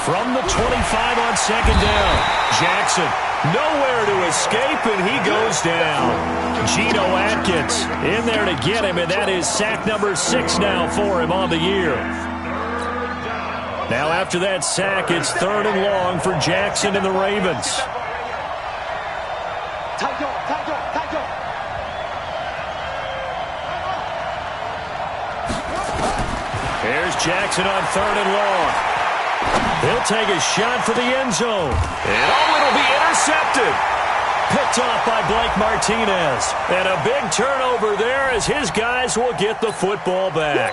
From the 25 on second down. Jackson nowhere to escape, and he goes down. Geno Atkins in there to get him, and that is sack number 6 now for him on the year. Now after that sack, it's 3rd and long for Jackson and the Ravens. Here's Jackson on 3rd and long. He'll take a shot for the end zone. And it'll be intercepted. Picked off by Blake Martinez. And a big turnover there as his guys will get the football back.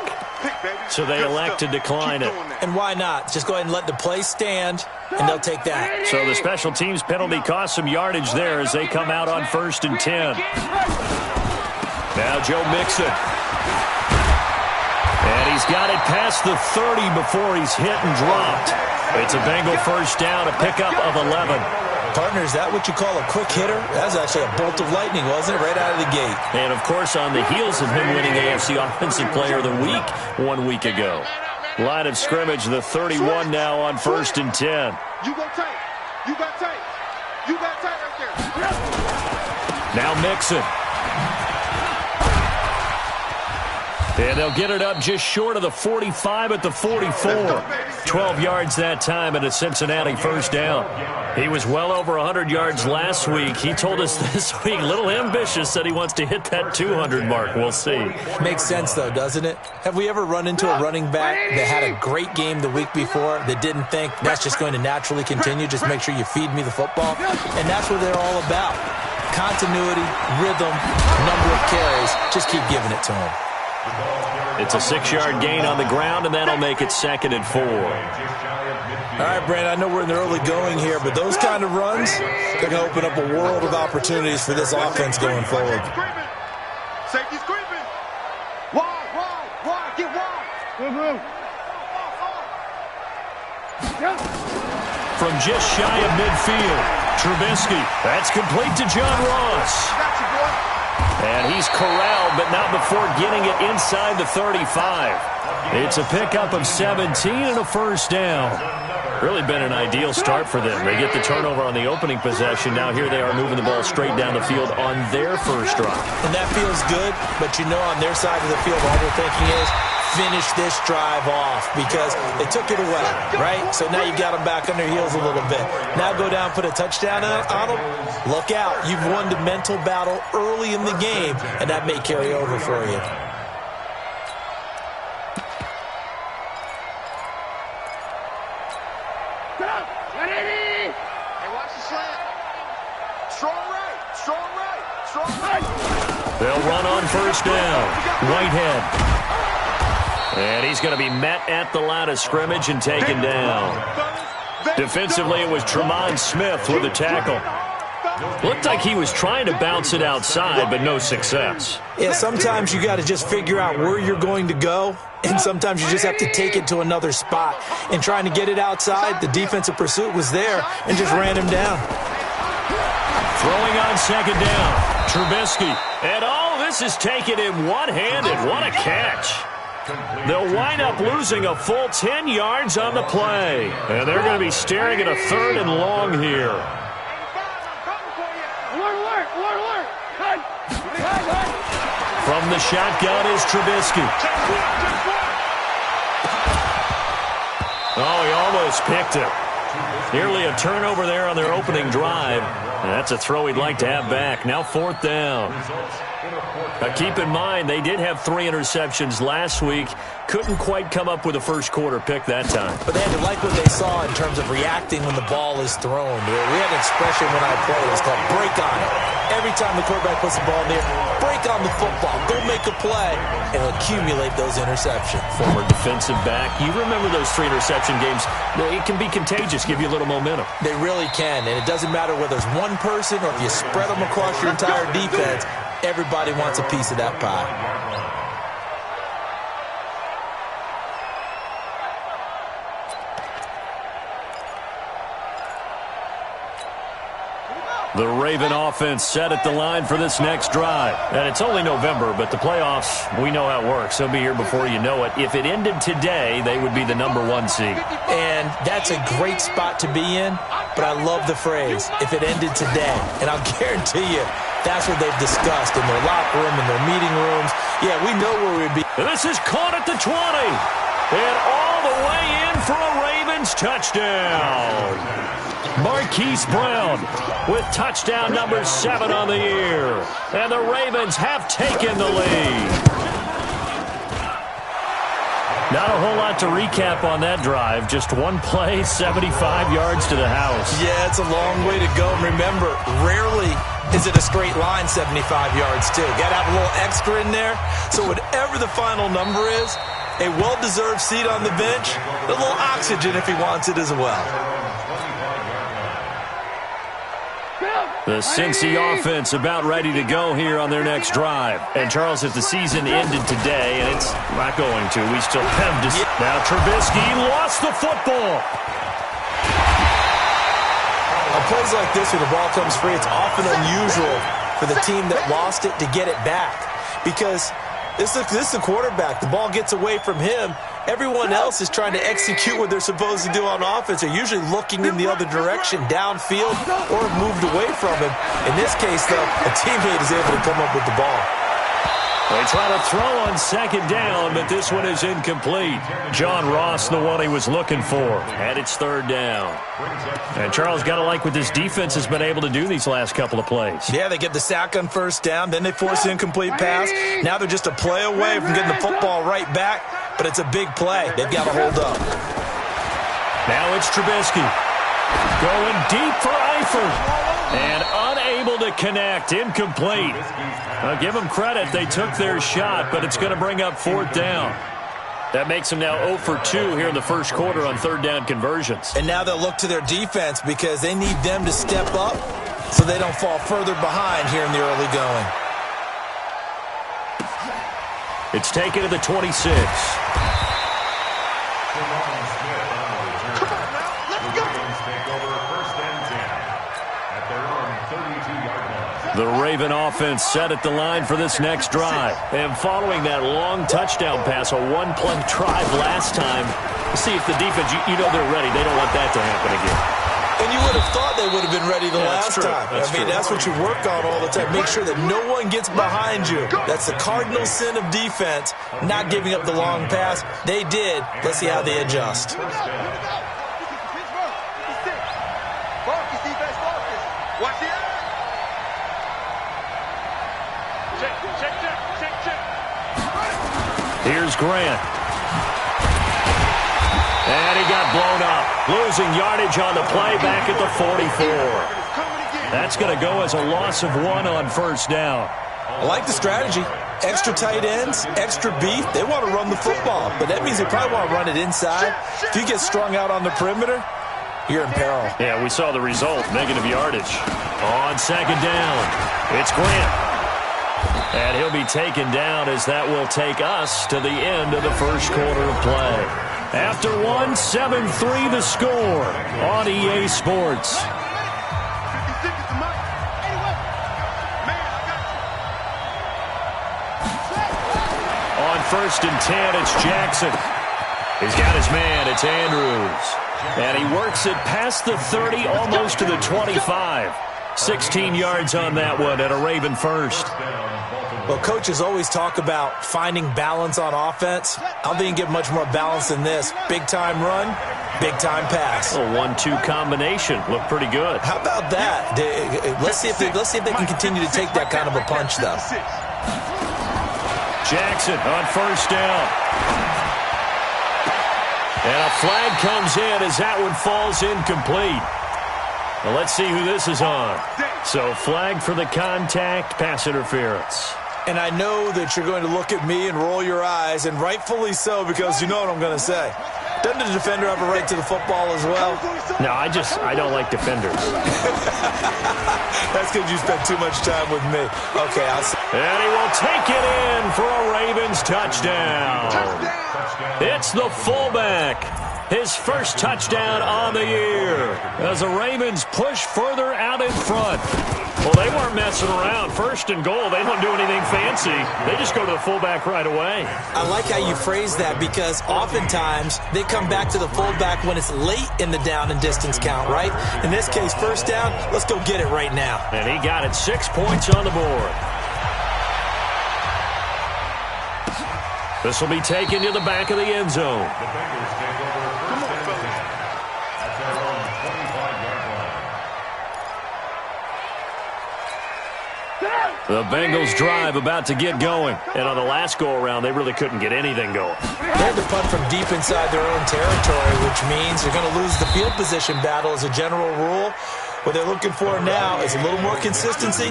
So they elect to decline it. And why not? Just go ahead and let the play stand, and they'll take that. So the special teams penalty cost some yardage there as they come out on 1st and 10. Now Joe Mixon. And he's got it past the 30 before he's hit and dropped. It's a Bengal first down, a pickup of 11. Partner, is that what you call a quick hitter? That was actually a bolt of lightning, wasn't it? Right out of the gate. And, of course, on the heels of him winning AFC Offensive Player of the Week 1 week ago. Line of scrimmage, the 31 now on 1st and 10. You got tape. You got tape. You got tape right there. Now Mixon. And they'll get it up just short of the 45 at the 44. 12 yards that time and a Cincinnati first down. He was well over 100 yards last week. He told us this week, a little ambitious, that he wants to hit that 200 mark. We'll see. Makes sense, though, doesn't it? Have we ever run into a running back that had a great game the week before that didn't think that's just going to naturally continue? Just make sure you feed me the football. And that's what they're all about. Continuity, rhythm, number of carries. Just keep giving it to him. It's a 6-yard gain on the ground, and that'll make it 2nd and 4. All right, Brandon, I know we're in the early going here, but those kind of runs, they're going to open up a world of opportunities for this offense going forward. Safety's creeping. Wide, get wide. From just shy of midfield, Trubisky. That's complete to John Ross. Got you, boy. And he's corralled, but not before getting it inside the 35. It's a pickup of 17 and a first down. Really been an ideal start for them. They get the turnover on the opening possession. Now here they are moving the ball straight down the field on their first drive. And that feels good, but you know on their side of the field, all they're thinking is, finish this drive off because they took it away, right? So now you got them back on their heels a little bit. Now go down, put a touchdown on them. Look out. You've won the mental battle early in the game, and that may carry over for you. Hey, watch the slant. Strong right. They'll run on first down. Whitehead. And he's going to be met at the line of scrimmage and taken down. Defensively, it was Tremont Smith with a tackle. Looked like he was trying to bounce it outside, but no success. Yeah, sometimes you got to just figure out where you're going to go, and sometimes you just have to take it to another spot. And trying to get it outside, the defensive pursuit was there and just ran him down. Throwing on second down, Trubisky. And all this is taken in one-handed. What a catch. They'll wind up losing a full 10 yards on the play. And they're going to be staring at a 3rd and long here. From the shotgun is Trubisky. Oh, he almost picked it. Nearly a turnover there on their opening drive. And that's a throw he'd like to have back. Now 4th down. Now keep in mind, they did have 3 interceptions last week. Couldn't quite come up with a first quarter pick that time. But they had to like what they saw in terms of reacting when the ball is thrown. We had an expression when I played. It's called break on it. Every time the quarterback puts the ball in there, break on the football. Go make a play and accumulate those interceptions. Former defensive back. You remember those 3 interception games. It can be contagious, give you a little momentum. They really can, and it doesn't matter whether it's one person or if you spread them across your entire defense. Everybody wants a piece of that pie. The Raven offense set at the line for this next drive. And it's only November, but the playoffs, we know how it works. They'll be here before you know it. If it ended today, they would be the #1 seed. And that's a great spot to be in, but I love the phrase, if it ended today. And I'll guarantee you, that's what they've discussed in their locker room, in their meeting rooms. Yeah, we know where we'd be. And this is caught at the 20. And all the way in for a Ravens touchdown. Marquise Brown with touchdown number 7 on the year. And the Ravens have taken the lead. Not a whole lot to recap on that drive. Just one play, 75 yards to the house. Yeah, it's a long way to go. And remember, rarely is it a straight line 75 yards, too. Got to have a little extra in there. So whatever the final number is, a well-deserved seat on the bench, a little oxygen if he wants it as well. The Cincy offense about ready to go here on their next drive. And, Charles, if the season ended today, and it's not going to, we still have to... Now Trubisky lost the football. On plays like this where the ball comes free, it's often unusual for the team that lost it to get it back. Because this is the quarterback. The ball gets away from him. Everyone else is trying to execute what they're supposed to do on offense. They're usually looking in the other direction, downfield, or have moved away from him. In this case, though, a teammate is able to come up with the ball. They try to throw on second down, but this one is incomplete. John Ross, the one he was looking for. And it's third down. And Charles, got to like what this defense has been able to do these last couple of plays. Yeah, they get the sack on first down, then they force an incomplete pass. Now they're just a play away from getting the football right back, but it's a big play. They've got to hold up. Now it's Trubisky. Going deep for Eifert. And unable to connect. Incomplete. I'll give them credit. They took their shot, but it's going to bring up fourth down. That makes them now 0 for 2 here in the first quarter on third down conversions. And now they'll look to their defense because they need them to step up so they don't fall further behind here in the early going. It's taken to the 26. The Raven offense set at the line for this next drive. And following that long touchdown pass, a one-play drive last time, see if the defense, you know they're ready. They don't want that to happen again. And you would have thought they would have been ready the last time. That's what you work on all the time. Make sure that no one gets behind you. That's the cardinal sin of defense, not giving up the long pass. They did. Let's see how they adjust. Watch the eye. Here's Grant. And he got blown up. Losing yardage on the play back at the 44. That's going to go as a loss of 1 on first down. I like the strategy. Extra tight ends, extra beef. They want to run the football, but that means they probably want to run it inside. If you get strung out on the perimeter, you're in peril. Yeah, we saw the result, negative yardage. On second down, it's Grant. And he'll be taken down as that will take us to the end of the first quarter of play. After 1, 7-3 the score on EA Sports. On first and 10, it's Jackson. He's got his man, it's Andrews. And he works it past the 30, almost to the 25. 16 yards on that one at a Raven first. Well, coaches always talk about finding balance on offense. I don't think you can get much more balance than this. Big-time run, big-time pass. A 1-2 combination. Looked pretty good. How about that? Let's see if they can continue to take that kind of a punch, though. Jackson on first down. And a flag comes in as that one falls incomplete. Well, let's see who this is on. So flag for the contact, pass interference. And I know that you're going to look at me and roll your eyes, and rightfully so, because you know what I'm going to say. Doesn't the defender have a right to the football as well? No, I don't like defenders. That's because you spent too much time with me. Okay, I'll see. And he will take it in for a Ravens touchdown. It's the fullback, his first touchdown on the year as the Ravens push further out in front. Well, they weren't messing around. First and goal, they don't do anything fancy. They just go to the fullback right away. I like how you phrase that because oftentimes they come back to the fullback when it's late in the down and distance count, right? In this case, first down, let's go get it right now. And he got it. 6 points on the board. This will be taken to the back of the end zone. The Bengals drive about to get going. And on the last go-around, they really couldn't get anything going. They had to punt from deep inside their own territory, which means they're going to lose the field position battle as a general rule. What they're looking for now is a little more consistency,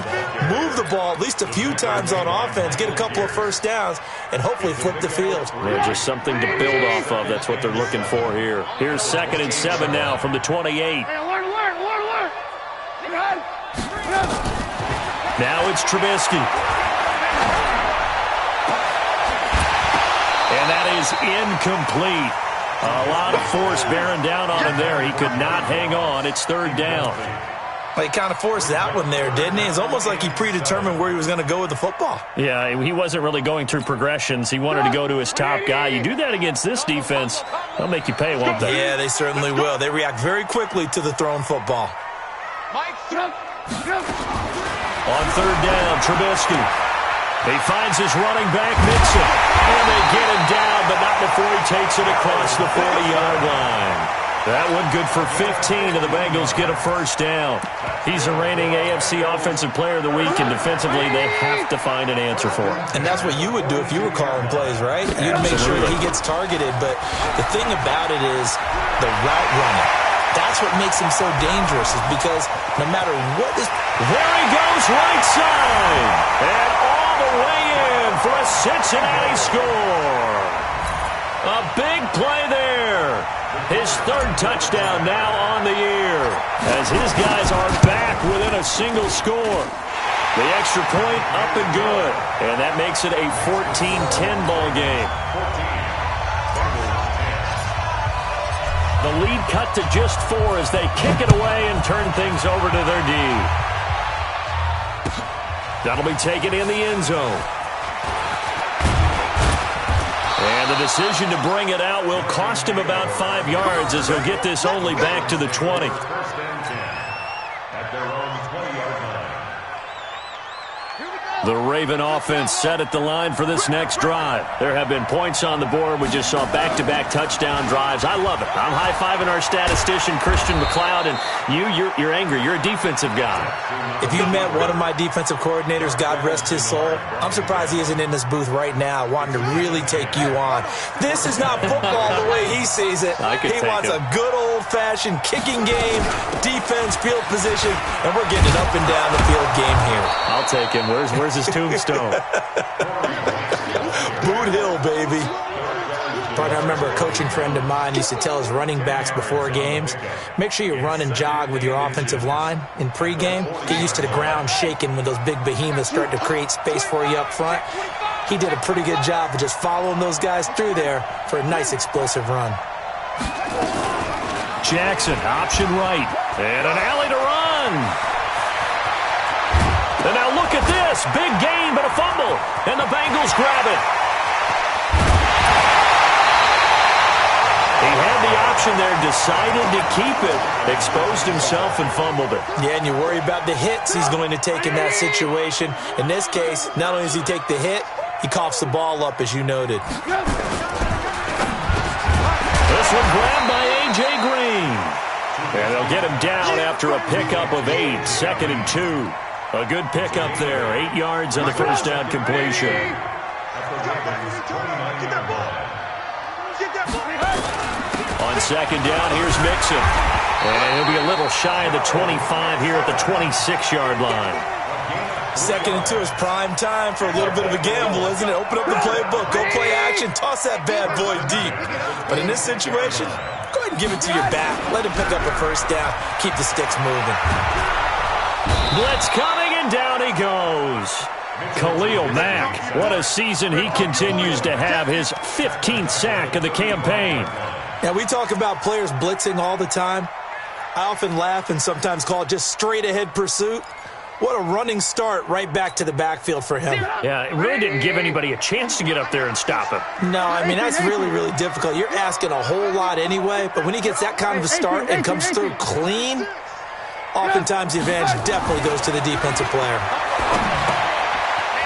move the ball at least a few times on offense, get a couple of first downs, and hopefully flip the field. Yeah, just something to build off of. That's what they're looking for here. Here's 2nd and 7 now from the 28. Now it's Trubisky. And that is incomplete. A lot of force bearing down on him there. He could not hang on. It's 3rd down. Well, he kind of forced that one there, didn't he? It's almost like he predetermined where he was going to go with the football. Yeah, he wasn't really going through progressions. He wanted to go to his top guy. You do that against this defense, they'll make you pay, won't they? Yeah, they certainly will. They react very quickly to the thrown football. On 3rd down, Trubisky. He finds his running back, Mixon. And they get him down, but not before he takes it across the 40-yard line. That one good for 15, and the Bengals get a first down. He's the reigning AFC Offensive Player of the Week, and defensively they have to find an answer for him. And that's what you would do if you were calling plays, right? You'd make sure that he gets targeted, but the thing about it is the route running. That's what makes him so dangerous, is because no matter what is... There he goes, right side. And all the way in for a Cincinnati score. A big play there. His 3rd touchdown now on the year, as his guys are back within a single score. The extra point up and good, and that makes it a 14-10 ball game. The lead cut to just 4 as they kick it away and turn things over to their D. That'll be taken in the end zone. And the decision to bring it out will cost him about 5 yards as he'll get this only back to the 20. The Raven offense set at the line for this next drive. There have been points on the board. We just saw back-to-back touchdown drives. I love it. I'm high-fiving our statistician, Christian McLeod, and you're angry. You're a defensive guy. If you met one of my defensive coordinators, God rest his soul, I'm surprised he isn't in this booth right now wanting to really take you on. This is not football the way he sees it. He wants a good old-fashioned kicking game, defense, field position, and we're getting an up and down the field game here. I'll take him. Where's his tombstone? Boot Hill, baby. But I remember a coaching friend of mine used to tell his running backs before games, make sure you run and jog with your offensive line in pregame. Get used to the ground shaking when those big behemoths start to create space for you up front. He did a pretty good job of just following those guys through there for a nice explosive run. Jackson, option right. And an alley to run. And now look at this. Big gain, but a fumble. And the Bengals grab it. He had the option there, decided to keep it, exposed himself and fumbled it. Yeah, and you worry about the hits he's going to take in that situation. In this case, not only does he take the hit, he coughs the ball up, as you noted. This one grabbed by A.J. Green. And they'll get him down after a pickup of 8, 2nd and 2. A good pickup there, 8 yards on the first down completion. On 2nd down, here's Mixon. And he'll be a little shy of the 25 here at the 26-yard line. 2nd and 2 is prime time for a little bit of a gamble, isn't it? Open up the playbook, go play action, toss that bad boy deep. But in this situation, go ahead and give it to your back. Let him pick up a first down. Keep the sticks moving. Blitz coming, and down he goes. Khalil Mack, what a season he continues to have, his 15th sack of the campaign. Now, we talk about players blitzing all the time. I often laugh and sometimes call it just straight-ahead pursuit. What a running start right back to the backfield for him. Yeah, it really didn't give anybody a chance to get up there and stop him. No, I mean, that's really, really difficult. You're asking a whole lot anyway, but when he gets that kind of a start and comes through clean, oftentimes the advantage definitely goes to the defensive player.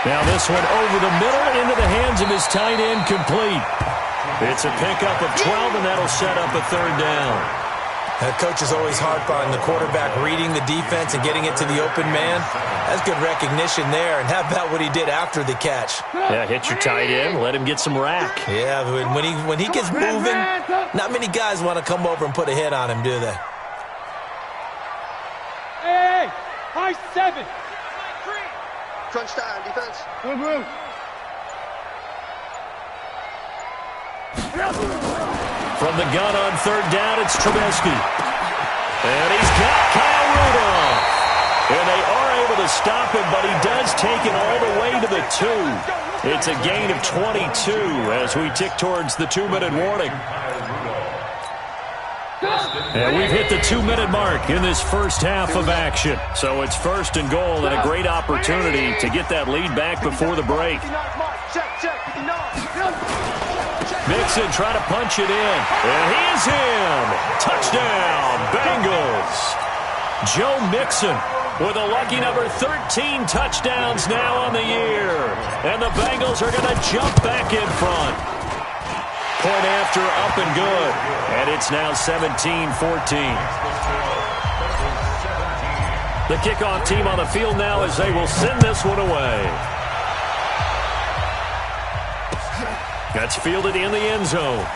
Now this one over the middle into the hands of his tight end, complete. It's a pickup of 12, and that'll set up a third down. Coaches always harp on the quarterback reading the defense and getting it to the open man. That's good recognition there. And how about what he did after the catch? Yeah, hit your tight end, let him get some rack. Yeah, when he gets moving, not many guys want to come over and put a hit on him, do they? Hey, high 7. Crunch time, defense. Move. From the gun on third down, it's Trubisky. And he's got Kyle Rudolph. And they are able to stop him, but he does take it all the way to the 2. It's a gain of 22 as we tick towards the 2-minute warning. And we've hit the 2-minute mark in this first half of action. So it's first and goal and a great opportunity to get that lead back before the break. Mixon trying to punch it in. And he is in. Touchdown, Bengals. Joe Mixon with a lucky number 13 touchdowns now on the year. And the Bengals are going to jump back in front. Point after, up and good. And it's now 17-14. The kickoff team on the field now as they will send this one away. That's fielded in the end zone.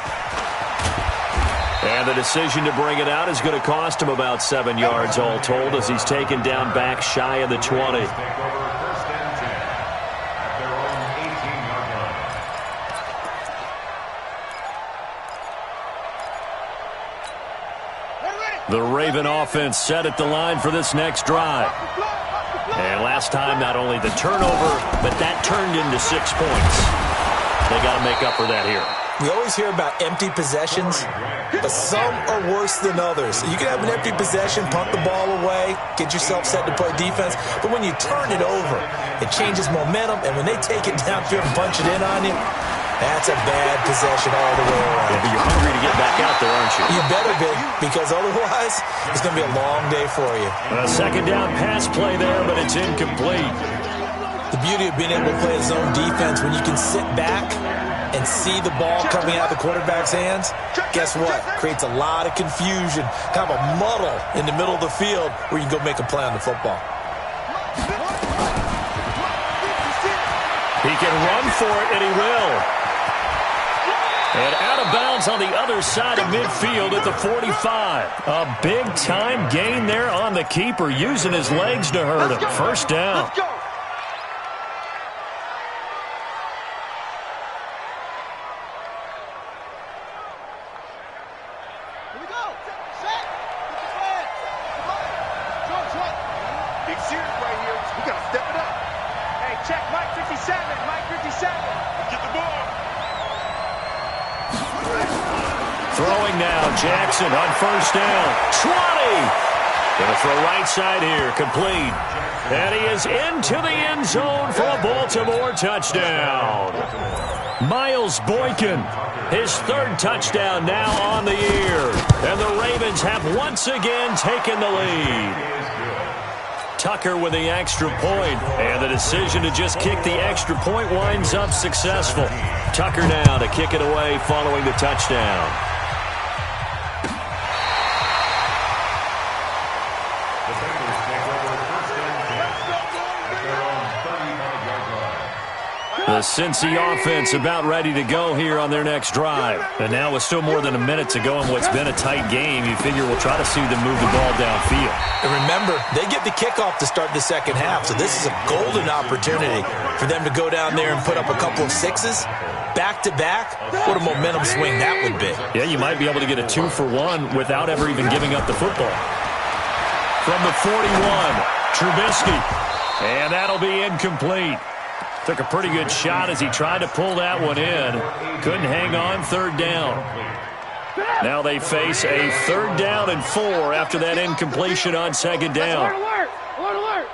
And the decision to bring it out is going to cost him about 7 yards all told as he's taken down back shy of the 20. The Raven offense set at the line for this next drive. And last time, not only the turnover, but that turned into 6 points. They got to make up for that here. We always hear about empty possessions, but some are worse than others. You can have an empty possession, punt the ball away, get yourself set to play defense, but when you turn it over, it changes momentum, and when they take it downfield and punch it in on you, that's a bad possession all the way around. Yeah, but you're hungry to get back out there, aren't you? You better be, because otherwise, it's going to be a long day for you. A second down pass play there, but it's incomplete. The beauty of being able to play a zone defense when you can sit back and see the ball coming out of the quarterback's hands, guess what? Creates a lot of confusion, kind of a muddle in the middle of the field where you can go make a play on the football. He can run for it, and he will. And out of bounds on the other side of midfield at the 45. A big-time gain there on the keeper, using his legs to hurt him. First down. Throwing now, Jackson on first down. 20! Going to throw right side here, complete. And he is into the end zone for a Baltimore touchdown. Miles Boykin, his third touchdown now on the year. And the Ravens have once again taken the lead. Tucker with the extra point, and the decision to just kick the extra point winds up successful. Tucker now to kick it away following the touchdown. The Cincy offense about ready to go here on their next drive. And now with still more than a minute to go in what's been a tight game, you figure we'll try to see them move the ball downfield. And remember, they get the kickoff to start the second half, so this is a golden opportunity for them to go down there and put up a couple of sixes. Back-to-back, what a momentum swing that would be. Yeah, you might be able to get a 2-for-1 without ever even giving up the football. From the 41, Trubisky. And that'll be incomplete. Took a pretty good shot as he tried to pull that one in. Couldn't hang on third down. Now they face a 3rd down and 4 after that incompletion on 2nd down. Alert! Alert!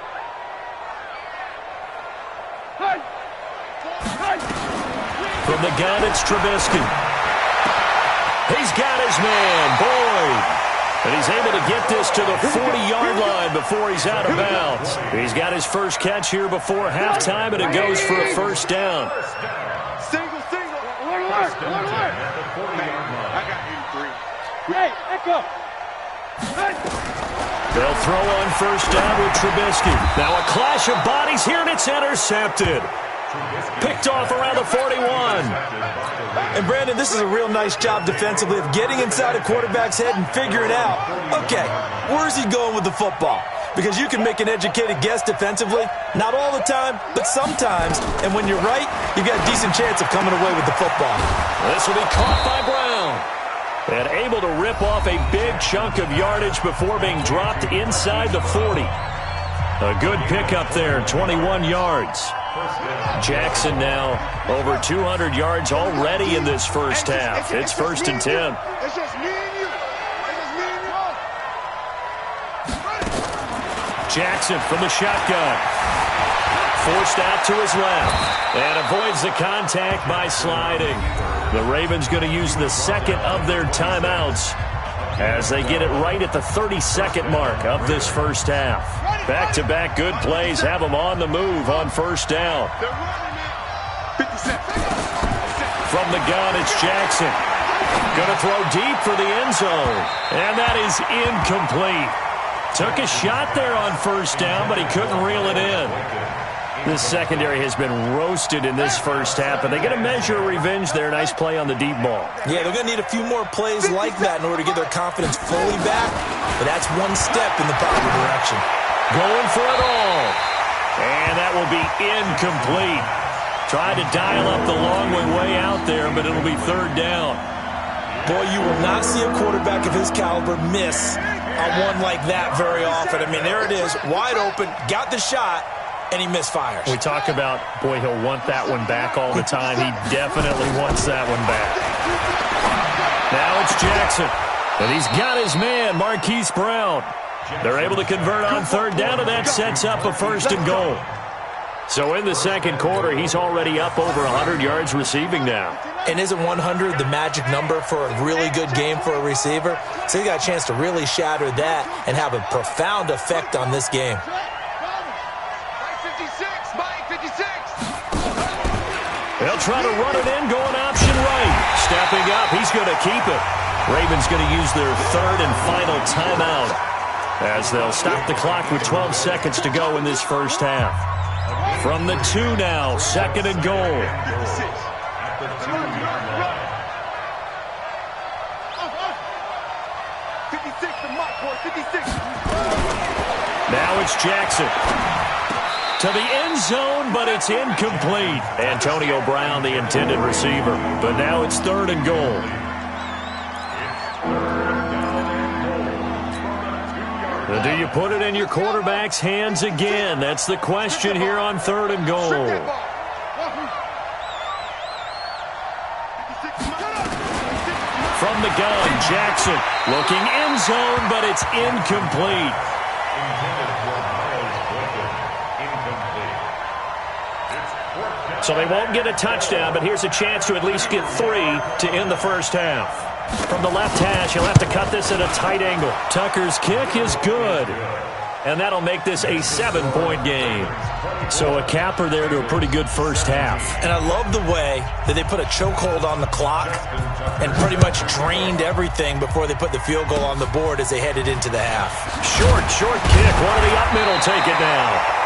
From the gun, it's Trubisky. He's got his man, Boyd. And he's able to get this to the 40-yard line before he's out of bounds. He's got his first catch here before halftime, and it goes for a 1st down. Single. Alert! I got 83. Hey, echo. They'll throw on 1st down with Trubisky. Now a clash of bodies here, and it's intercepted. Picked off around the 41. And, Brandon, this is a real nice job defensively of getting inside a quarterback's head and figuring out, okay, where's he going with the football? Because you can make an educated guess defensively, not all the time, but sometimes. And when you're right, you've got a decent chance of coming away with the football. This will be caught by Brown. And able to rip off a big chunk of yardage before being dropped inside the 40. A good pickup there, 21 yards. Jackson now over 200 yards already in this first half. It's 1st and 10. It's just me and you. Jackson from the shotgun. Forced out to his left. And avoids the contact by sliding. The Ravens going to use the 2nd of their timeouts as they get it right at the 32nd mark of this first half. Back-to-back good plays have them on the move on 1st down. From the gun, it's Jackson. Going to throw deep for the end zone. And that is incomplete. Took a shot there on 1st down, but he couldn't reel it in. This secondary has been roasted in this first half, but they get a measure of revenge there. Nice play on the deep ball. Yeah, they're going to need a few more plays like that in order to get their confidence fully back, but that's one step in the proper direction. Going for it all. And that will be incomplete. Tried to dial up the long way out there, but it'll be 3rd down. Boy, you will not see a quarterback of his caliber miss on one like that very often. I mean, there it is, wide open, got the shot, and he misfires. We talk about, boy, he'll want that one back all the time. He definitely wants that one back. Now it's Jackson. And he's got his man, Marquise Brown. They're able to convert on 3rd down, and that sets up a 1st and goal. So in the 2nd quarter, he's already up over 100 yards receiving now. And isn't 100 the magic number for a really good game for a receiver? So he got a chance to really shatter that and have a profound effect on this game. They'll try to run it in, going option right. Stepping up, he's going to keep it. Ravens going to use their 3rd and final timeout as they'll stop the clock with 12 seconds to go in this first half. From the 2 now, 2nd and goal. Now it's Jackson. To the end zone, but it's incomplete. Antonio Brown, the intended receiver. But now it's 3rd and goal. Do you put it in your quarterback's hands again? That's the question here on 3rd and goal. From the gun, Jackson looking end zone, but it's incomplete. So they won't get a touchdown, but here's a chance to at least get 3 to end the first half. From the left hash, he'll have to cut this at a tight angle. Tucker's kick is good. And that'll make this a 7-point game. So a capper there to a pretty good first half. And I love the way that they put a chokehold on the clock and pretty much drained everything before they put the field goal on the board as they headed into the half. Short kick. One of the up middle take it now.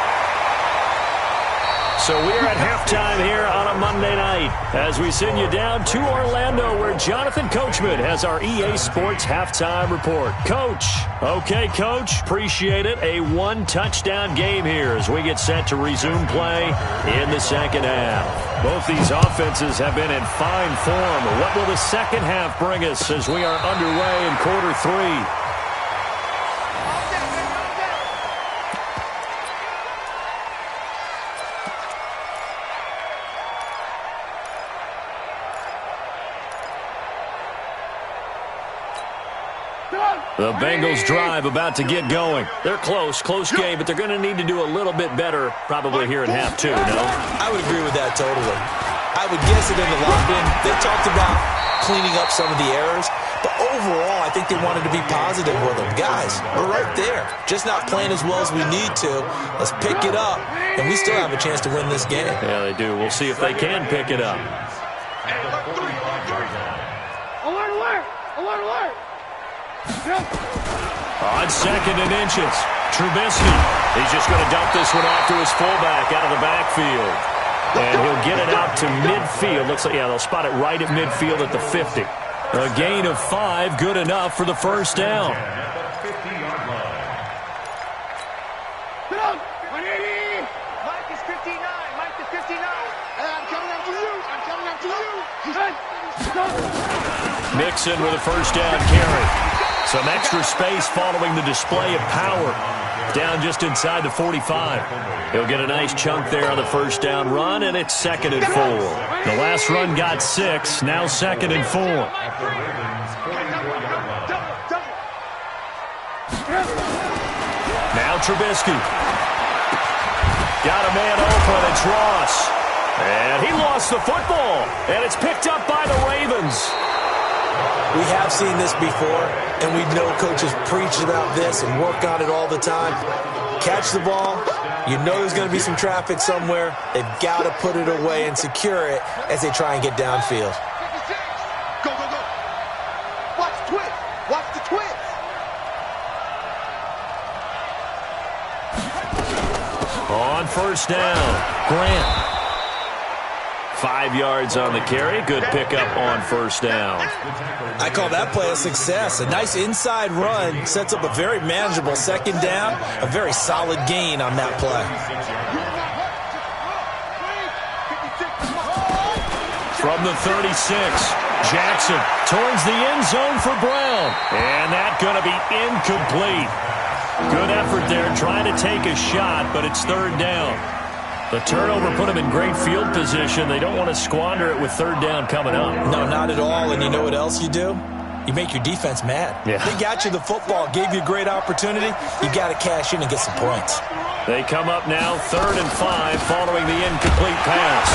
So we're at halftime here on a Monday night as we send you down to Orlando where Jonathan Coachman has our EA Sports halftime report. Coach. Okay, Coach. Appreciate it. A 1-touchdown game here as we get set to resume play in the second half. Both these offenses have been in fine form. What will the second half bring us as we are underway in quarter 3? The Bengals drive about to get going. They're close game, but they're going to need to do a little bit better probably here in half two, no? I would agree with that totally. I would guess it in the locker room. They talked about cleaning up some of the errors, but overall, I think they wanted to be positive with them. Guys, we're right there. Just not playing as well as we need to. Let's pick it up, and we still have a chance to win this game. Yeah, they do. We'll see if they can pick it up. Alert! On second and inches, Trubisky. He's just going to dump this one off to his fullback out of the backfield. And he'll get it out to midfield. Looks like, yeah, they'll spot it right at midfield at the 50. A gain of 5, good enough for the first down. Mike is 59. I'm coming after you. Mixon with a first down carry. Some extra space following the display of power. Down just inside the 45. He'll get a nice chunk there on the first down run, and it's 2nd and 4. The last run got 6, now 2nd and 4. Now Trubisky. Got a man open, it's Ross. And he lost the football, and it's picked up by the Ravens. We have seen this before, and we know coaches preach about this and work on it all the time. Catch the ball. You know there's going to be some traffic somewhere. They've got to put it away and secure it as they try and get downfield. Go. Watch the twist. On first down, Grant. 5 yards on the carry. Good pickup on first down. I call that play a success. A nice inside run sets up a very manageable second down. A very solid gain on that play. From the 36, Jackson towards the end zone for Brown. And that's going to be incomplete. Good effort there trying to take a shot, but it's third down. The turnover put them in great field position. They don't want to squander it with third down coming up. No, not at all. And you know what else you do? You make your defense mad. Yeah. They got you the football, gave you a great opportunity. You got to cash in and get some points. They come up now 3rd and 5 following the incomplete pass.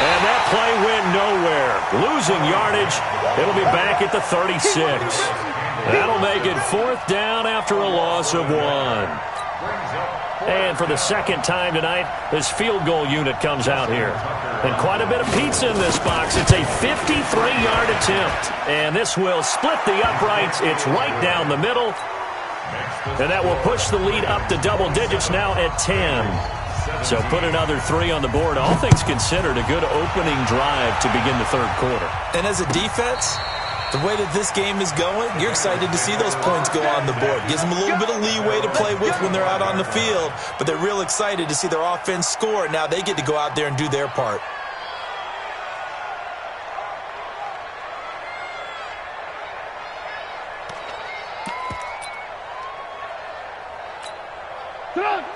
And that play went nowhere. Losing yardage. It'll be back at the 36. That'll make it 4th down after a loss of 1. And for the second time tonight, this field goal unit comes out here. And quite a bit of pizza in this box. It's a 53-yard attempt. And this will split the uprights. It's right down the middle. And that will push the lead up to double digits now at 10. So put another 3 on the board. All things considered, a good opening drive to begin the third quarter. And as a defense, the way that this game is going, you're excited to see those points go on the board. Gives them a little bit of leeway to play with when they're out on the field, but they're real excited to see their offense score. Now they get to go out there and do their part.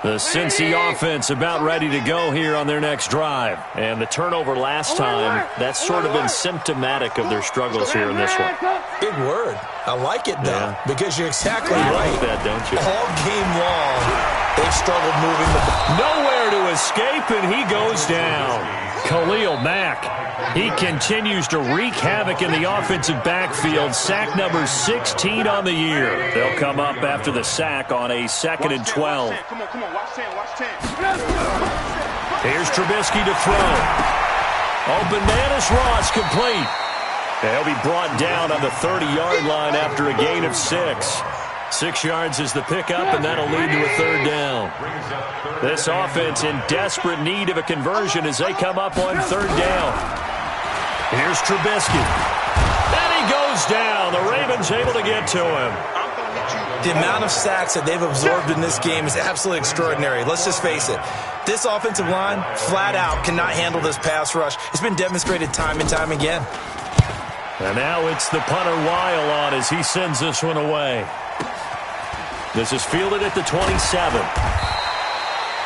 The Cincy offense about ready to go here on their next drive. And the turnover last time, that's sort of been symptomatic of their struggles here in this one. Big word. I like it, though, because you're exactly You right. like that, don't you? All game long, they've struggled moving the ball. Nowhere to escape, and he goes down. Khalil Mack. He continues to wreak havoc in the offensive backfield. Sack number 16 on the year. They'll come up after the sack on a 2nd and 12. Come on, watch 10. Here's Trubisky to throw. Open man is Ross, complete. He'll be brought down on the 30-yard line after a gain of 6. 6 yards is the pickup, and that'll lead to a third down. This offense in desperate need of a conversion as they come up on third down. Here's Trubisky. And he goes down. The Ravens able to get to him. The amount of sacks that they've absorbed in this game is absolutely extraordinary. Let's just face it. This offensive line, flat out, cannot handle this pass rush. It's been demonstrated time and time again. And now it's the punter Weil on as he sends this one away. This is fielded at the 27.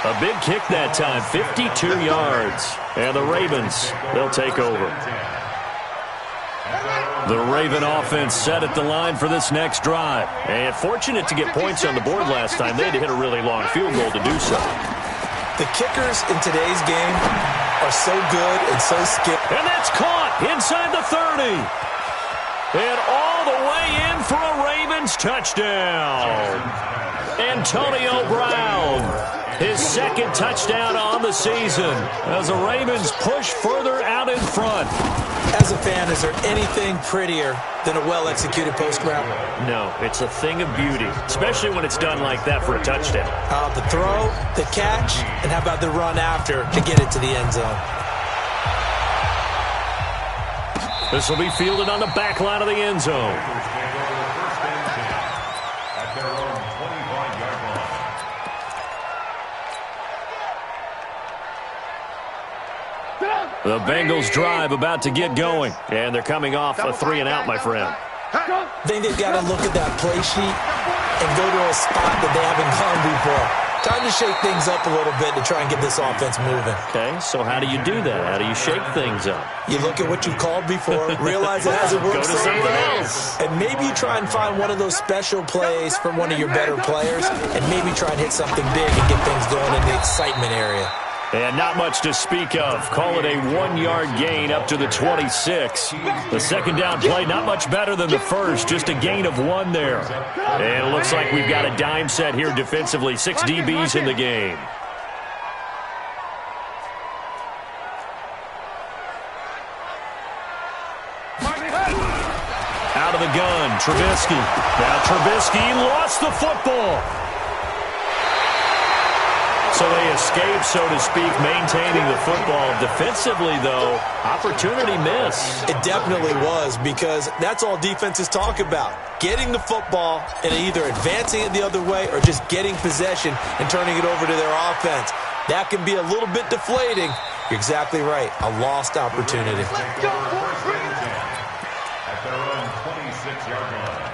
A big kick that time, 52 yards. And the Ravens, they'll take over. The Raven offense set at the line for this next drive. And fortunate to get points on the board last time. They had to hit a really long field goal to do so. The kickers in today's game are so good and so skilled. And that's caught inside the 30. And all the way in for a Ravens touchdown. Antonio Brown, his second touchdown on the season as the Ravens push further out in front. As a fan, is there anything prettier than a well-executed post route? No, it's a thing of beauty, especially when it's done like that for a touchdown. The throw, the catch, and how about the run after to get it to the end zone? This will be fielded on the back line of the end zone. The Bengals drive about to get going, and they're coming off a 3-and-out, my friend. I think they've got to look at that play sheet and go to a spot that they haven't gone before. Time to shake things up a little bit to try and get this offense moving. Okay, so how do you do that? How do you shake things up? You look at what you've called before, realize it hasn't worked. Go to something else. And maybe you try and find one of those special plays from one of your better players, and maybe try and hit something big and get things going in the excitement area. And not much to speak of. Call it a 1-yard gain up to the 26. The second down play, not much better than the first. Just a gain of 1 there. And it looks like we've got a dime set here defensively. 6 DBs in the game. Out of the gun, Trubisky. Now Trubisky lost the football. So they escape, so to speak, maintaining the football. Defensively, though, opportunity miss. It definitely was, because that's all defenses talk about. Getting the football and either advancing it the other way or just getting possession and turning it over to their offense. That can be a little bit deflating. You're exactly right. A lost opportunity. Let's go, at their own 26-yard line.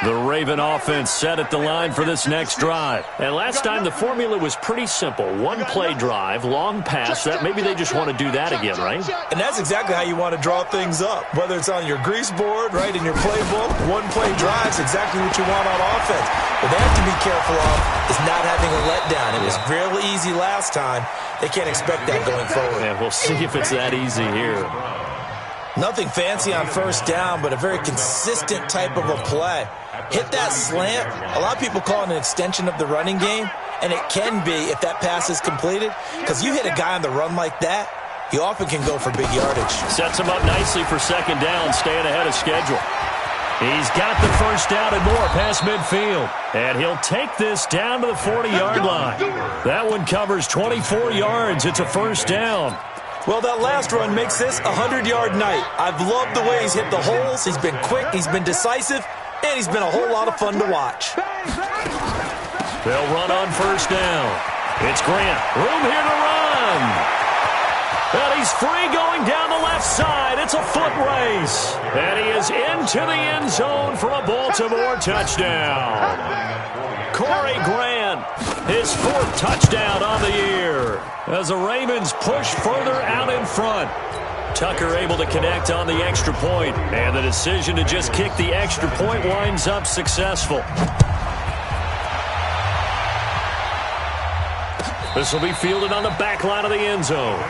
The Raven offense set at the line for this next drive. And last time the formula was pretty simple. 1-play drive, long pass. That maybe they just want to do that again, right? And that's exactly how you want to draw things up. Whether it's on your grease board, right, in your playbook, 1-play drives, exactly what you want on offense. What they have to be careful of is not having a letdown. It was real easy last time. They can't expect that going forward. And we'll see if it's that easy here. Nothing fancy on first down, but a very consistent type of a play. Hit that slant. A lot of people call it an extension of the running game, and it can be if that pass is completed, because you hit a guy on the run like that, you often can go for big yardage. Sets him up nicely for second down, staying ahead of schedule. He's got the first down and more past midfield. And he'll take this down to the 40-yard line. That one covers 24 yards. It's a first down. Well, that last run makes this a 100-yard night. I've loved the way he's hit the holes. He's been quick, he's been decisive, and he's been a whole lot of fun to watch. They'll run on first down. It's Grant. Room here to run. And he's free going down the left side. It's a foot race. And he is into the end zone for a Baltimore touchdown. Corey Grant, his 4th touchdown on the year as the Ravens push further out in front. Tucker able to connect on the extra point, and the decision to just kick the extra point winds up successful. This will be fielded on the back line of the end zone.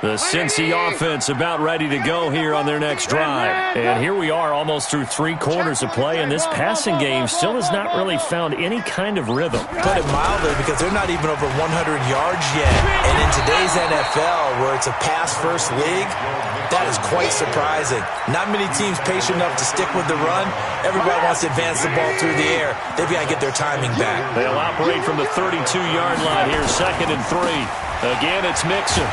The Cincy offense about ready to go here on their next drive. And here we are almost through 3 quarters of play, and this passing game still has not really found any kind of rhythm. Put it mildly, because they're not even over 100 yards yet. And in today's NFL, where it's a pass-first league, that is quite surprising. Not many teams patient enough to stick with the run. Everybody wants to advance the ball through the air. They've got to get their timing back. They'll operate from the 32-yard line here, 2nd and 3. Again, it's Mixon.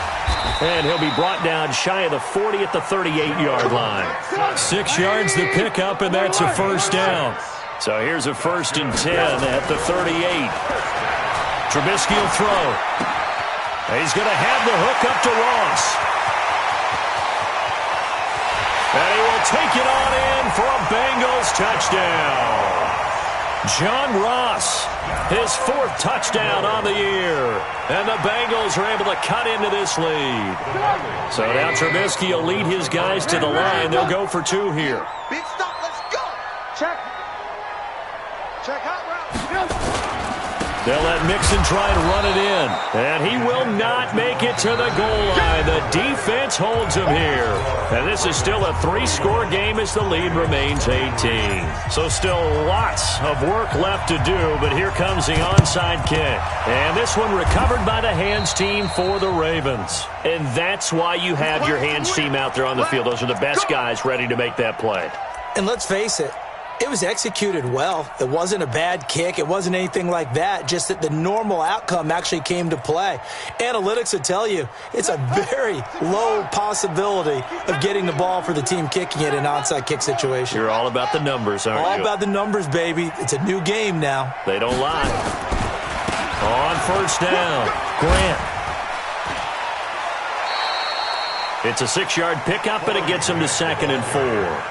And he'll be brought down shy of the 40 at the 38-yard line. 6 yards to pick up, and that's a first down. So here's a 1st and 10 at the 38. Trubisky will throw. He's going to have the hook up to Ross. And he will take it on in for a Bengals touchdown. John Ross His fourth touchdown on the year. And the Bengals are able to cut into this lead. So now Trubisky will lead his guys to the line. They'll go for 2 here. Big stop, let's go. Check. Check hot route. They'll let Mixon try and run it in. And he will not make it to the goal line. The defense holds him here. And this is still a 3-score game as the lead remains 18. So still lots of work left to do, but here comes the onside kick. And this one recovered by the hands team for the Ravens. And that's why you have your hands team out there on the field. Those are the best guys ready to make that play. And let's face it, it was executed well. It wasn't a bad kick. It wasn't anything like that. Just that the normal outcome actually came to play. Analytics will tell you it's a very low possibility of getting the ball for the team kicking it in an onside kick situation. You're all about the numbers, aren't you? All about the numbers, baby. It's a new game now. They don't lie. On first down, Grant. It's a 6-yard pickup, and it gets him to 2nd and 4.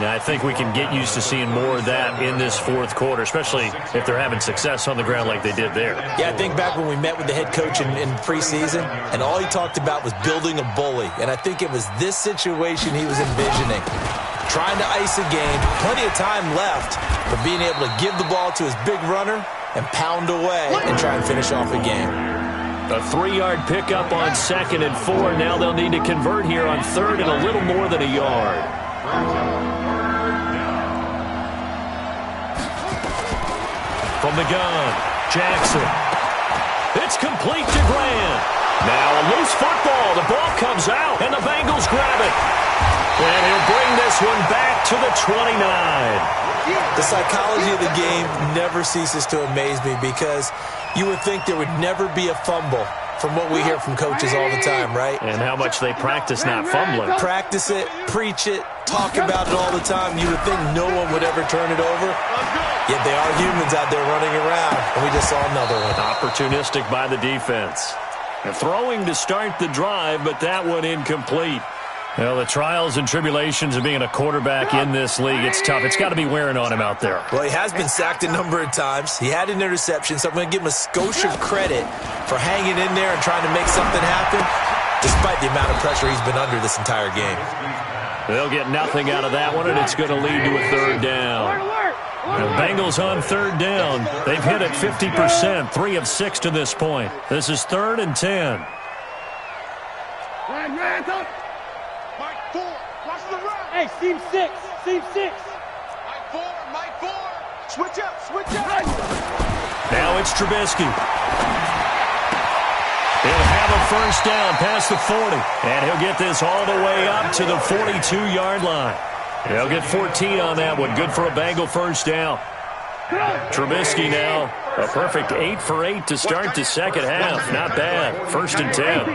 Now, I think we can get used to seeing more of that in this fourth quarter, especially if they're having success on the ground like they did there. Yeah, I think back when we met with the head coach in preseason, and all he talked about was building a bully. And I think it was this situation he was envisioning. Trying to ice a game, plenty of time left, but being able to give the ball to his big runner and pound away and try and finish off a game. A 3-yard pickup on 2nd and 4. Now they'll need to convert here on 3rd and a little more than a yard. From the gun, Jackson. It's complete to Grant. Now a loose football. The ball comes out, and the Bengals grab it. And he'll bring this one back to the 29. The psychology of the game never ceases to amaze me because you would think there would never be a fumble from what we hear from coaches all the time, right? And how much they practice not fumbling. Practice it, preach it, talk about it all the time. You would think no one would ever turn it over. Yet they are humans out there running around, and we just saw another one. Opportunistic by the defense. And throwing to start the drive, but that one incomplete. Well, the trials and tribulations of being a quarterback in this league, it's tough. It's got to be wearing on him out there. Well, he has been sacked a number of times. He had an interception, so I'm going to give him a skosh of credit for hanging in there and trying to make something happen, despite the amount of pressure he's been under this entire game. They'll get nothing out of that one, and it's going to lead to a 3rd down. The Bengals on 3rd down. They've hit it 50%, 3 of 6 to this point. This is 3rd and 10. Mike 4, watch the run. Hey, seam 6, seam 6. Mike 4. Switch up, switch up. Now it's Trubisky. He'll have a first down past the 40. And he'll get this all the way up to the 42-yard line. He'll get 14 on that one. Good for a Bengal first down. Trubisky now, a perfect 8 for 8 to start the second half. Not bad. 1st and 10.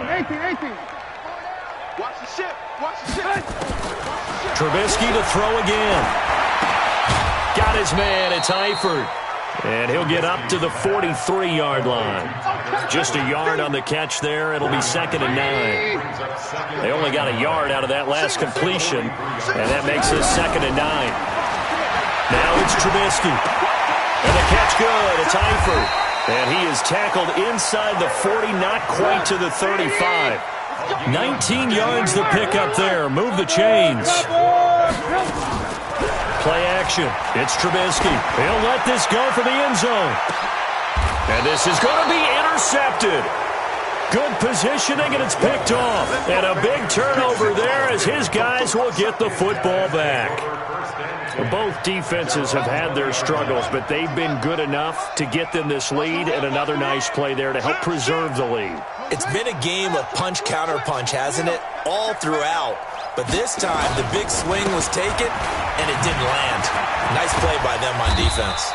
Watch the ship, watch the ship. Trubisky to throw again. Got his man. It's Eifert. And he'll get up to the 43-yard line. Just a yard on the catch there. It'll be 2nd and 9. They only got a yard out of that last completion, and that makes this 2nd and 9. Now it's Trubisky. And the catch good. It's Eifert. And he is tackled inside the 40, not quite to the 35. 19 yards the pickup there. Move the chains. Play action. It's Trubisky. He'll let this go for the end zone. And this is going to be intercepted. Good positioning, and it's picked off. And a big turnover there as his guys will get the football back. Both defenses have had their struggles, but they've been good enough to get them this lead, and another nice play there to help preserve the lead. It's been a game of punch-counter-punch, hasn't it? All throughout. But this time, the big swing was taken, and it didn't land. Nice play by them on defense.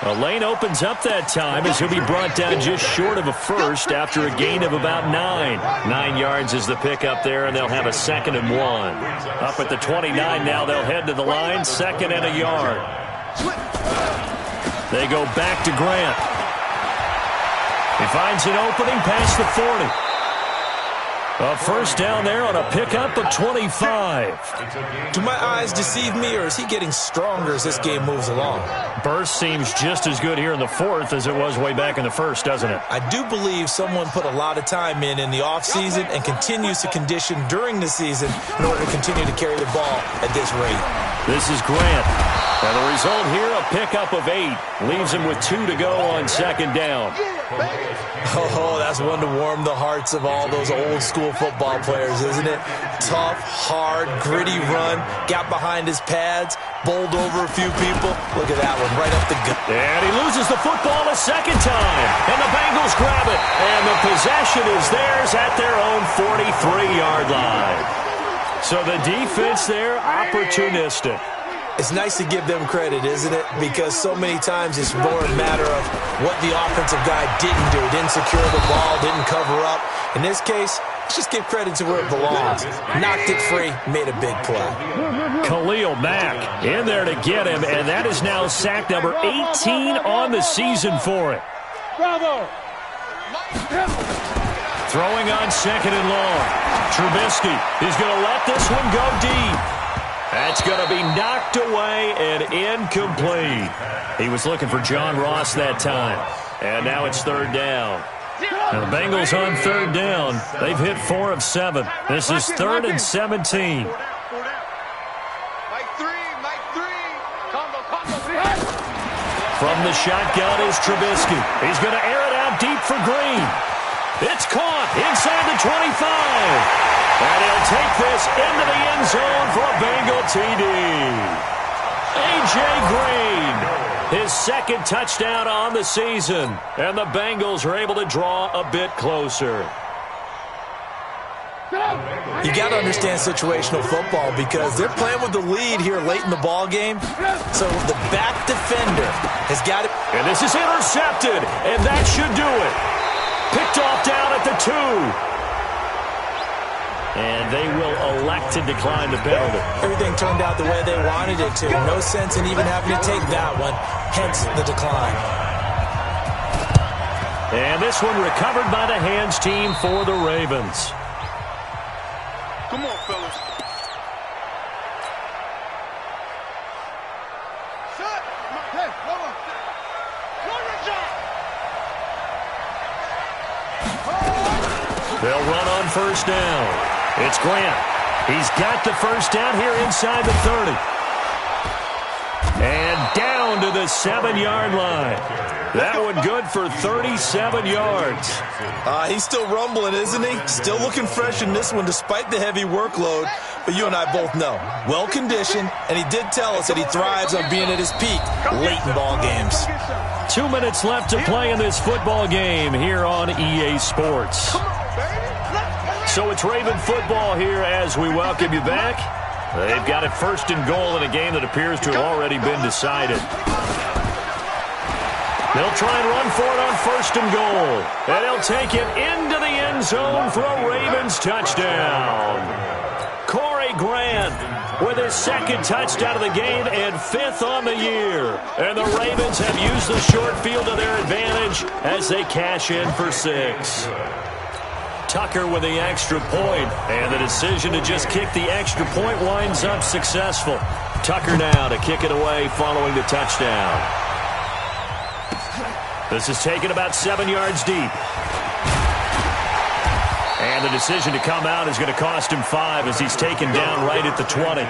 A lane opens up that time as he'll be brought down just short of a first after a gain of about 9. 9 yards is the pickup there, and they'll have a 2nd and 1. Up at the 29 now, they'll head to the line, 2nd and a yard. They go back to Grant. He finds an opening past the 40. A first down there on a pickup of 25. Do my eyes deceive me, or is he getting stronger as this game moves along? Burst seems just as good here in the fourth as it was way back in the first, doesn't it? I do believe someone put a lot of time in the offseason and continues to condition during the season in order to continue to carry the ball at this rate. This is Grant. And the result here, a pickup of 8. Leaves him with 2 to go on second down. Oh, that's one to warm the hearts of all those old school football players, isn't it? Tough, hard, gritty run, got behind his pads, bowled over a few people. Look at that one, right up the gut. And he loses the football a second time. And the Bengals grab it. And the possession is theirs at their own 43-yard line. So the defense there, opportunistic. It's nice to give them credit, isn't it? Because so many times it's more a matter of what the offensive guy didn't do. Didn't secure the ball, didn't cover up. In this case, let's just give credit to where it belongs. Knocked it free, made a big play. Khalil Mack in there to get him, and that is now sack number 18 on the season for it. Bravo. Throwing on second and long. Trubisky is going to let this one go deep. That's going to be knocked away and incomplete. He was looking for John Ross that time. And now it's third down. Now the Bengals on third down. They've hit 4 of 7. This is 3rd and 17. From the shotgun is Trubisky. He's going to air it out deep for Green. It's caught inside the 25. And he'll take this into the end zone for a Bengal TD. A.J. Green, his second touchdown on the season. And the Bengals are able to draw a bit closer. You got to understand situational football because they're playing with the lead here late in the ball game. So the back defender has got it. And this is intercepted, and that should do it. Picked off down at the 2. And they will elect to decline the penalty. Everything turned out the way they wanted it to. No sense in even having to take that one, hence the decline. And this one recovered by the hands team for the Ravens. Come on, fellas. Shut. Hey, hold on. They'll run on first down. It's Grant. He's got the first down here inside the 30. And down to the 7-yard line. That one good for 37 yards. He's still rumbling, isn't he? Still looking fresh in this one despite the heavy workload. But you and I both know, well-conditioned, and he did tell us that he thrives on being at his peak late in ball games. 2 minutes left to play in this football game here on EA Sports. So it's Raven football here as we welcome you back. They've got it first and goal in a game that appears to have already been decided. They'll try and run for it on first and goal. And he'll take it into the end zone for a Ravens touchdown. Corey Grant with his second touchdown of the game and 5th on the year. And the Ravens have used the short field to their advantage as they cash in for 6. Tucker with the extra point, and the decision to just kick the extra point winds up successful. Tucker now to kick it away following the touchdown. This is taken about 7 yards deep. And the decision to come out is going to cost him 5 as he's taken down right at the 20.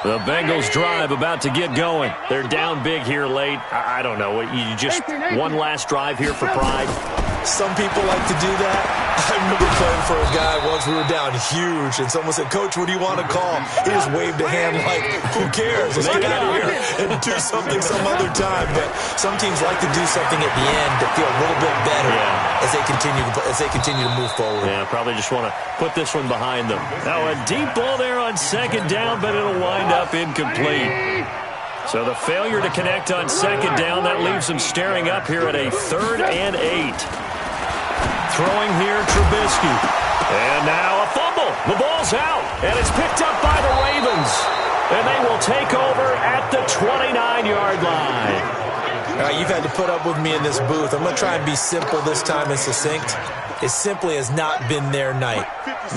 The Bengals drive about to get going. They're down big here late. I don't know. You just one last drive here for pride. Some people like to do that. I remember playing for a guy once. We were down huge, and someone said, "Coach, what do you want to call?" He just waved a hand like, "Who cares? Let's get out of here and do something some other time." But some teams like to do something at the end to feel a little bit better as they continue to move forward. Yeah, probably just want to put this one behind them. Now a deep ball there on second down, but it'll wind up incomplete. So the failure to connect on second down, that leaves them staring up here at a 3rd and 8. Throwing here, Trubisky. And now a fumble. The ball's out, and it's picked up by the Ravens. And they will take over at the 29-yard line. All right, you've had to put up with me in this booth. I'm going to try and be simple this time and succinct. It simply has not been their night.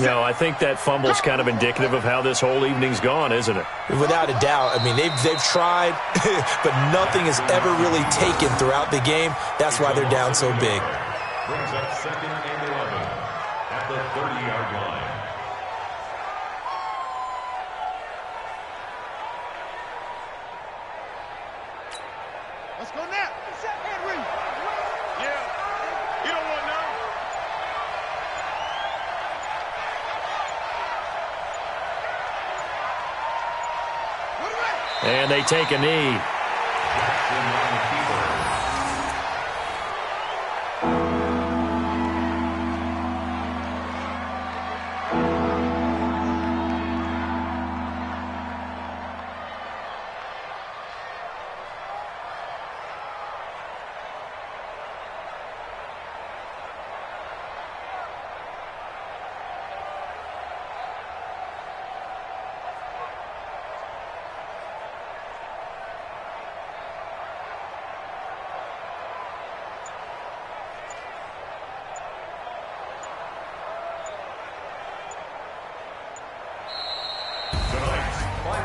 No, I think that fumble's kind of indicative of how this whole evening's gone, isn't it? Without a doubt. I mean, they've tried, but nothing is ever really taken throughout the game. That's why they're down so big. Brings up 2nd and 11 at the 30-yard line. Let's go now. Henry. Yeah. You don't want now. And they take a knee.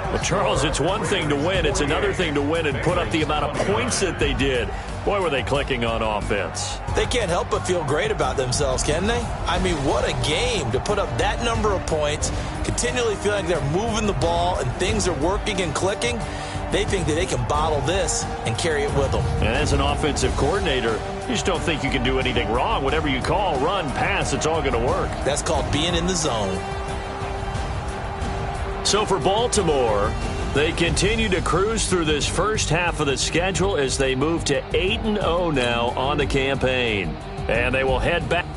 Well, Charles, it's one thing to win. It's another thing to win and put up the amount of points that they did. Boy, were they clicking on offense. They can't help but feel great about themselves, can they? I mean, what a game to put up that number of points, continually feel like they're moving the ball and things are working and clicking. They think that they can bottle this and carry it with them. And as an offensive coordinator, you just don't think you can do anything wrong. Whatever you call, run, pass, it's all going to work. That's called being in the zone. So for Baltimore, they continue to cruise through this first half of the schedule as they move to 8-0 now on the campaign. And they will head back.